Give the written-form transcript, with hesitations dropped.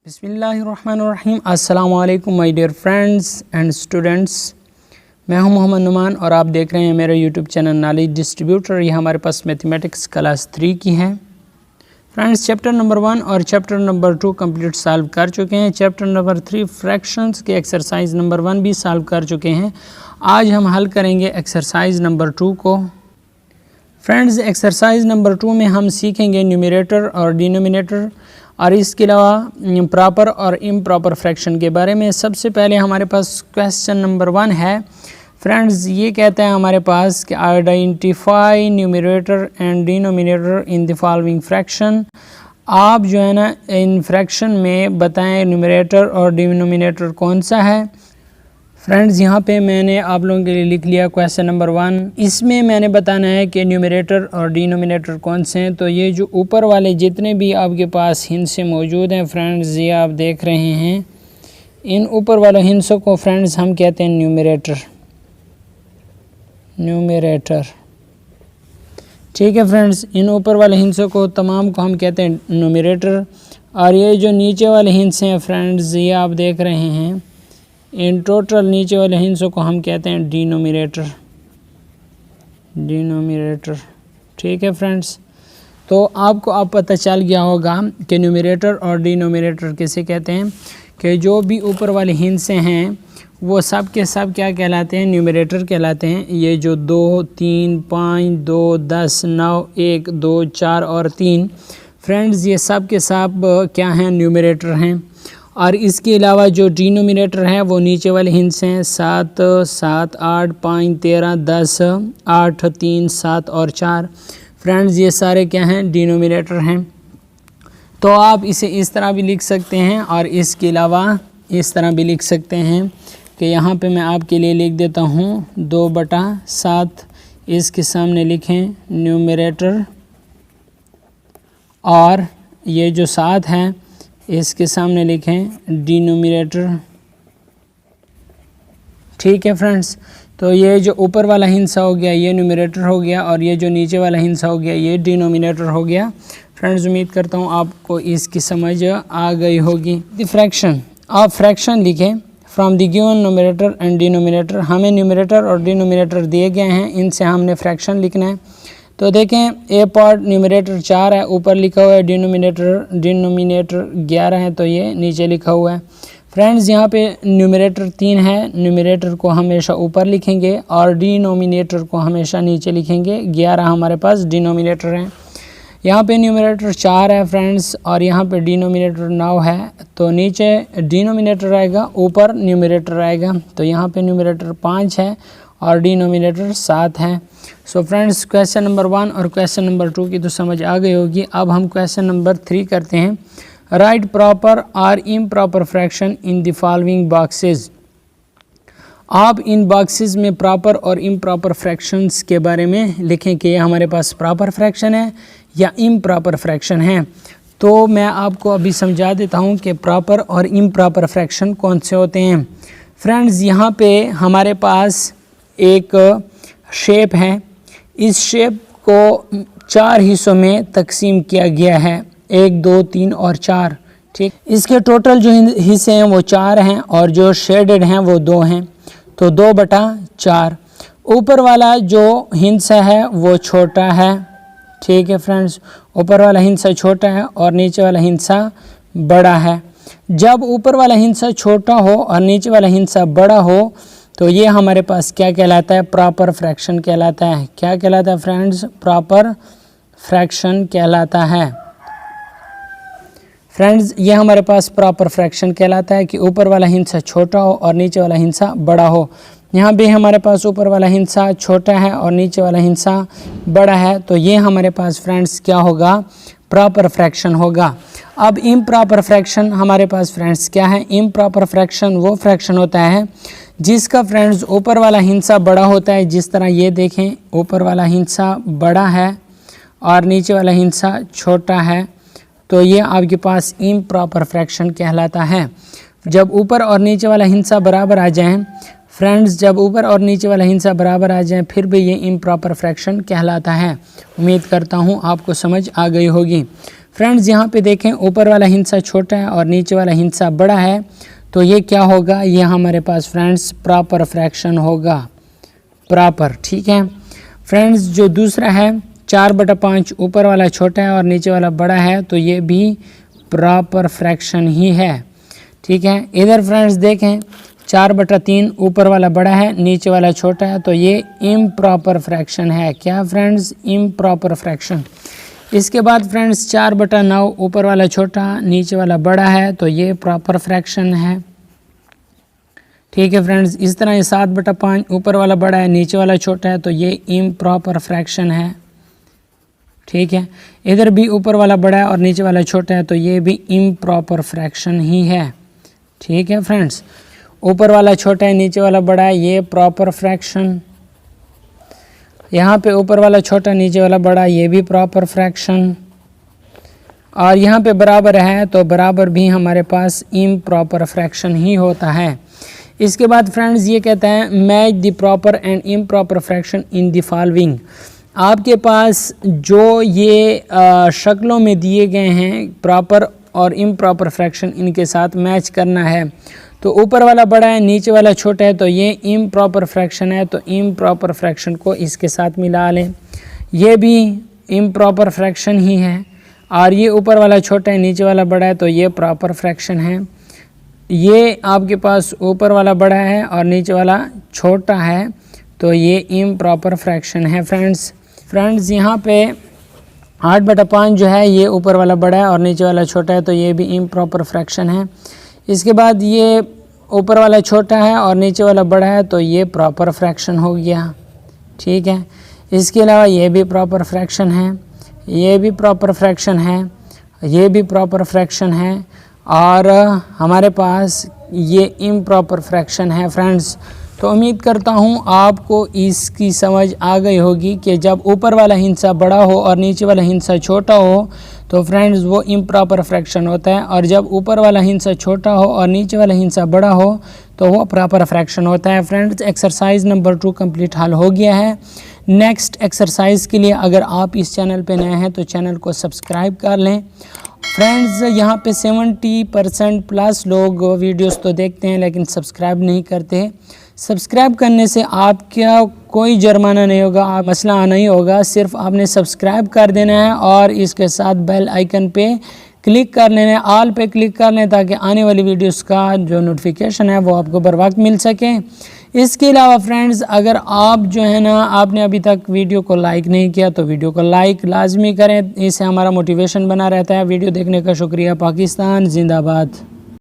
बिस्मिल्लाहिर्रहमानिर्रहीम। अस्सलाम वालेकुम my dear friends and students. मैं हूं मोहम्मद नुमान और आप देख रहे हैं मेरा यूट्यूब चैनल नॉलेज डिस्ट्रीब्यूटर। ये हमारे पास मैथमेटिक्स क्लास 3 की है। फ्रेंड्स, चैप्टर नंबर 1 और चैप्टर नंबर 2 कंप्लीट सॉल्व कर चुके हैं। चैप्टर नंबर 3 फ्रैक्शंस के एक्सरसाइज नंबर 1 भी सॉल्व कर चुके हैं। आज हम हल करेंगे एक्सरसाइज नंबर 2 को। फ्रेंड्स, एक्सरसाइज नंबर 2 में हम सीखेंगे न्यूमरेटर और डिनोमिनेटर और इसके अलावा प्रॉपर और इम्प्रॉपर फ्रैक्शन के बारे में। सबसे पहले हमारे पास क्वेश्चन नंबर 1 है। फ्रेंड्स, ये कहता है हमारे पास कि identify numerator and denominator in the following fraction. आप जो है ना इन फ्रैक्शन में बताएं न्यूमरेटर और डिनोमिनेटर कौन सा है। फ्रेंड्स, यहाँ पे मैंने आप लोगों के लिए लिख लिया क्वेश्चन नंबर 1। इसमें मैंने बताना है कि न्यूमरेटर और डिनोमिनेटर कौन से हैं। तो ये जो ऊपर वाले जितने भी आपके पास हिंसे मौजूद हैं फ्रेंड्स, ये आप देख रहे हैं, इन ऊपर वाले हिंसों को फ्रेंड्स हम कहते हैं न्यूमरेटर। ठीक है फ्रेंड्स, इन ऊपर वाले हिंसों को तमाम को हम कहते हैं न्यूमरेटर। और ये जो नीचे वाले हिंसे हैं फ्रेंड्स, ये आप देख रहे हैं, इन टोटल नीचे वाले हिंसों को हम कहते हैं डिनोमिनेटर। ठीक है फ्रेंड्स, तो आपको अब पता चल गया होगा कि न्यूमरेटर और डिनोमिनेटर किसे कहते हैं। कि जो भी ऊपर वाले हिंसे हैं वो सब के सब क्या कहलाते हैं, न्यूमरेटर कहलाते हैं। ये जो 2, 3, 5, 2, 10, 9, 1, 2, 4 और 3 फ्रेंड्स, ये सब के सब क्या हैं, न्यूमरेटर हैं। और इसके अलावा जो डिनोमिनेटर है वो नीचे वाले हिंस हैं 7, 7, 8, 5, 13, 10, 8, 3, 7 और 4 फ्रेंड्स, ये सारे क्या हैं, डिनोमिनेटर हैं। तो आप इसे इस तरह भी लिख सकते हैं और इसके अलावा इस तरह भी लिख सकते हैं कि यहाँ पे मैं आपके लिए लिख देता हूँ 2/7। इसके सामने लिखें न्यूमरेटर और ये जो 7 है इसके सामने लिखें डिनोमिनेटर। ठीक है फ्रेंड्स, तो ये जो ऊपर वाला हिस्सा हो गया ये न्यूमरेटर हो गया और ये जो नीचे वाला हिस्सा हो गया ये डिनोमिनेटर हो गया। फ्रेंड्स, उम्मीद करता हूँ आपको इसकी समझ आ गई होगी। द फ्रैक्शन, आप फ्रैक्शन लिखें from the given numerator and denominator. हमें न्यूमरेटर और डिनोमिनेटर दिए गए हैं, इनसे हमने फ्रैक्शन लिखना है। तो देखें, ए पार्ट न्यूमरेटर 4 है, ऊपर लिखा हुआ है डिनोमिनेटर 11 है, तो ये नीचे लिखा हुआ है। फ्रेंड्स, यहाँ पे न्यूमरेटर 3 है, न्यूमरेटर को हमेशा ऊपर लिखेंगे और डिनोमिनेटर को हमेशा नीचे लिखेंगे। 11 हमारे पास डिनोमिनेटर हैं। यहाँ पे न्यूमरेटर 4 है फ्रेंड्स और यहाँ पे डिनोमिनेटर 9 है, तो नीचे डिनोमिनेटर आएगा, ऊपर न्यूमरेटर आएगा। तो यहाँ पे न्यूमरेटर 5 है और डिनोमिनेटर 7 है। सो फ्रेंड्स, क्वेश्चन नंबर 1 और क्वेश्चन नंबर 2 की तो समझ आ गई होगी। अब हम क्वेश्चन नंबर 3 करते हैं। राइट प्रॉपर और improper fraction in the following boxes. आप इन बॉक्सेस में प्रॉपर और इम्प्रॉपर फ्रैक्शंस के बारे में लिखें कि ये हमारे पास प्रॉपर फ्रैक्शन है या इम्प्रॉपर फ्रैक्शन है। तो मैं आपको अभी समझा देता हूँ कि प्रॉपर और इम्प्रॉपर फ्रैक्शन कौन से होते हैं। फ्रेंड्स, यहाँ पे हमारे पास एक शेप है, इस शेप को 4 हिस्सों में तकसीम किया गया है, 1, 2, 3 और 4। ठीक, इसके टोटल जो हिस्से हैं वो 4 हैं और जो शेडेड हैं वो 2 हैं, तो 2/4। ऊपर वाला जो हिस्सा है वो छोटा है। ठीक है फ्रेंड्स, ऊपर वाला हिस्सा छोटा है और नीचे वाला हिस्सा बड़ा है। जब ऊपर वाला हिस्सा छोटा हो और नीचे वाला हिस्सा बड़ा हो तो ये हमारे पास क्या कहलाता है, प्रॉपर फ्रैक्शन कहलाता है। क्या कहलाता है फ्रेंड्स, प्रॉपर फ्रैक्शन कहलाता है। फ्रेंड्स, ये हमारे पास प्रॉपर फ्रैक्शन कहलाता है कि ऊपर वाला हिस्सा छोटा हो और नीचे वाला हिस्सा बड़ा हो। यहाँ भी हमारे पास ऊपर वाला हिस्सा छोटा है और नीचे वाला हिस्सा बड़ा है, तो ये हमारे पास फ्रेंड्स क्या होगा, प्रॉपर फ्रैक्शन होगा। अब इम्प्रॉपर फ्रैक्शन हमारे पास फ्रेंड्स क्या है। इम्प्रॉपर फ्रैक्शन वो फ्रैक्शन होता है जिसका फ्रेंड्स ऊपर वाला हिस्सा बड़ा होता है। जिस तरह ये देखें, ऊपर वाला हिस्सा बड़ा है और नीचे वाला हिस्सा छोटा है, तो ये आपके पास इम्प्रॉपर फ्रैक्शन कहलाता है। जब ऊपर और नीचे वाला हिस्सा बराबर आ जाएं फ्रेंड्स, जब ऊपर और नीचे वाला हिस्सा बराबर आ जाएं फिर भी ये इम्प्रॉपर फ्रैक्शन कहलाता है। उम्मीद करता हूँ आपको समझ आ गई होगी। फ्रेंड्स यहाँ पे देखें ऊपर वाला हिस्सा छोटा है और नीचे वाला हिस्सा बड़ा है, तो ये क्या होगा, ये हमारे पास फ्रेंड्स प्रॉपर फ्रैक्शन होगा, प्रॉपर। ठीक है फ्रेंड्स, जो दूसरा है 4/5 ऊपर वाला छोटा है और नीचे वाला बड़ा है, तो ये भी प्रॉपर फ्रैक्शन ही है। ठीक है, इधर फ्रेंड्स देखें 4/3 ऊपर वाला बड़ा है, नीचे वाला छोटा है, तो ये इम्प्रॉपर फ्रैक्शन है। क्या फ्रेंड्स, इम्प्रॉपर फ्रैक्शन। इसके बाद फ्रेंड्स 4/9 ऊपर वाला छोटा, नीचे वाला बड़ा है, तो ये प्रॉपर फ्रैक्शन है। ठीक है फ्रेंड्स, इस तरह ये 7/5 ऊपर वाला बड़ा है, नीचे वाला छोटा है, तो ये इम्प्रॉपर फ्रैक्शन है। ठीक है, इधर भी ऊपर वाला बड़ा है और नीचे वाला छोटा है, तो ये भी इम्प्रॉपर फ्रैक्शन ही है। ठीक है फ्रेंड्स, ऊपर वाला छोटा है नीचे वाला बड़ा है, ये प्रॉपर फ्रैक्शन। यहाँ पे ऊपर वाला छोटा नीचे वाला बड़ा, ये भी प्रॉपर फ्रैक्शन। और यहाँ पे बराबर है, तो बराबर भी हमारे पास इम्प्रॉपर फ्रैक्शन ही होता है। इसके बाद फ्रेंड्स ये कहता है match the proper and improper fraction in the following. आपके पास जो ये शक्लों में दिए गए हैं प्रॉपर और इम्प्रॉपर फ्रैक्शन, इनके साथ मैच करना है। तो ऊपर वाला बड़ा है नीचे वाला छोटा है, तो ये इम्प्रॉपर फ्रैक्शन है, तो इम्प्रॉपर फ्रैक्शन को इसके साथ मिला लें। ये भी इम्प्रॉपर फ्रैक्शन ही है। और ये ऊपर वाला छोटा है नीचे वाला बड़ा है, तो ये प्रॉपर फ्रैक्शन है। ये आपके पास ऊपर वाला बड़ा है और नीचे वाला छोटा है, तो ये इम्प्रॉपर फ्रैक्शन है फ्रेंड्स यहाँ पे 8/5 जो है ये ऊपर वाला बड़ा है और नीचे वाला छोटा है, तो ये भी इम्प्रॉपर फ्रैक्शन है। इसके बाद ये ऊपर वाला छोटा है और नीचे वाला बड़ा है, तो ये प्रॉपर फ्रैक्शन हो गया। ठीक है, इसके अलावा ये भी प्रॉपर फ्रैक्शन है, ये भी प्रॉपर फ्रैक्शन है, ये भी प्रॉपर फ्रैक्शन है, और हमारे पास ये इम्प्रॉपर फ्रैक्शन है फ्रेंड्स। तो उम्मीद करता हूँ आपको इसकी समझ आ गई होगी कि जब ऊपर वाला हिस्सा बड़ा हो और नीचे वाला हिस्सा छोटा हो, तो फ्रेंड्स वो इम्प्रॉपर फ्रैक्शन होता है, और जब ऊपर वाला हिस्सा छोटा हो और नीचे वाला हिस्सा बड़ा हो, तो वो प्रॉपर फ्रैक्शन होता है। फ्रेंड्स एक्सरसाइज नंबर 2 कंप्लीट हल हो गया है। नेक्स्ट एक्सरसाइज के लिए अगर आप इस चैनल पे नए हैं तो चैनल को सब्सक्राइब कर लें। फ्रेंड्स यहाँ पे 70% प्लस लोग वीडियोस तो देखते हैं लेकिन सब्सक्राइब नहीं करते। सब्सक्राइब करने से आपका कोई जुर्माना नहीं होगा, आप मसला नहीं होगा, सिर्फ आपने सब्सक्राइब कर देना है और इसके साथ बेल आइकन पे क्लिक कर लेना है, ऑल पे क्लिक कर लें, ताकि आने वाली वीडियोस का जो नोटिफिकेशन है वो आपको बर वक्त मिल सके। इसके अलावा फ्रेंड्स अगर आप जो है ना आपने अभी तक वीडियो को लाइक नहीं किया तो वीडियो को लाइक लाजमी करें, इससे हमारा मोटिवेशन बना रहता है। वीडियो देखने का शुक्रिया। पाकिस्तान जिंदाबाद।